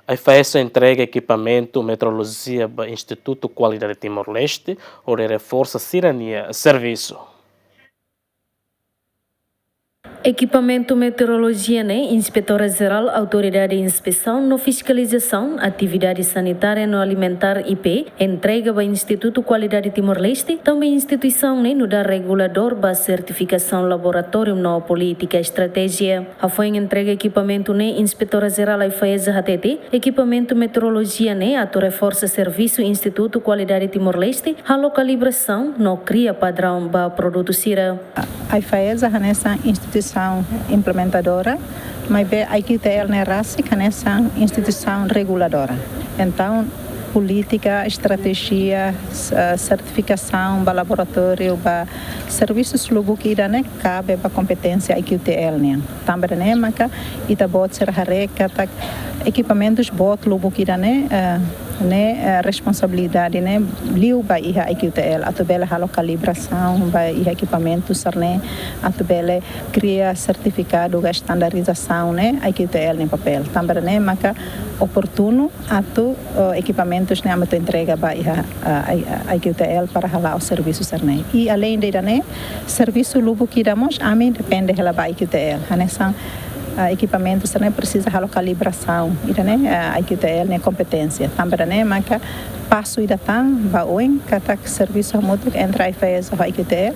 A FAES entrega equipamento, metrologia para o Instituto Qualidade Timor-Leste, onde reforça a cidadania serviço. Equipamento meteorologia, né? Inspetora-Geral, Autoridade de Inspeção, no Fiscalização, Atividade Sanitária no Alimentar IP, entrega ao Instituto Qualidade Timor-Leste, também instituição, né? No da regulador para certificação laboratório na política e estratégia. A foi entrega equipamento, né? Inspetora-Geral IFAES HTT, equipamento meteorologia, né? Ato reforça serviço Instituto Qualidade Timor-Leste, a localização, não cria padrão para produzir. A IFAES é nessa instituição implementadora, mas a IQTL é nessa instituição reguladora. Então, política, estratégia, certificação para laboratório, para serviços logo que né, cabe para competência IQTL. Né? Também, né, mas ita bot ser hareka, equipamentos bot logo que né, responsabilidade, né, liu ba iha IQTL, atubela halo calibração, ba iha equipamento sarne, atubela cria certificado da estandarização, né, IQTL em papel. Também, né, maka oportuno atu equipamentos né, amatu entrega ba iha IQTL para hala o serviço sarne. E além de né, serviço lubu que damos, a mim depende hala ba IQTL, hanesan equipamentos também precisa de calibração e também a IQTL né competência também né mas passo ida tang baoing kata serviço muito entra e faz a IQTL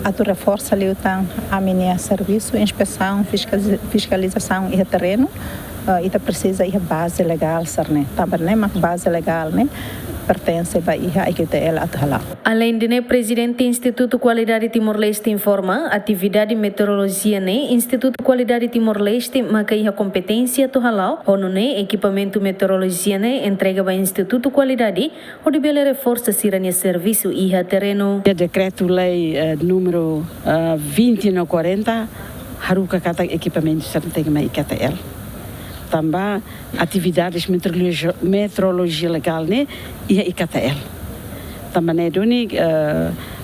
a tu reforça ali o tang a minha serviço inspeção fiscalização e terreno e precisa ir base legal sarne também né mas base legal né pertence a IQTL athala. Além de né, presidente do Instituto Qualidade Timor-Leste informa, atividade meteorologia né, Instituto Qualidade Timor-Leste macaia competência to halau, ono né, equipamento meteorologia né, entrega ao Instituto Qualidade, onde bela reforça sirania serviço e terreno. O decreto-lei número 2040, haruka kata equipamento certificado na IQTL. Também atividades meteorologia legal né e a IQTL. Também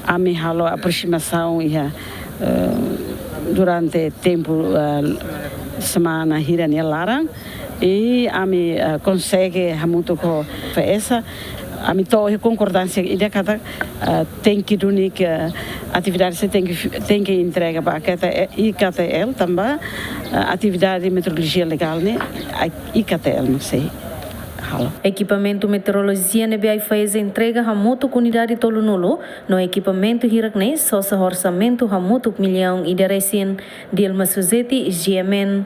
a minha aproximação durante tempo semana hirania larang e a me consegue muito com essa a mim toa concordância e da cada tem que que atividade você tem que entrega para a IQTL também atividade de meteorologia legal né IQTL não sei. Equipamento meteorologia ne faz entrega a muita comunidade tolo nulo no equipamento hirakne só orçamento a muito milhão e de recém Dilma Suzeti GMN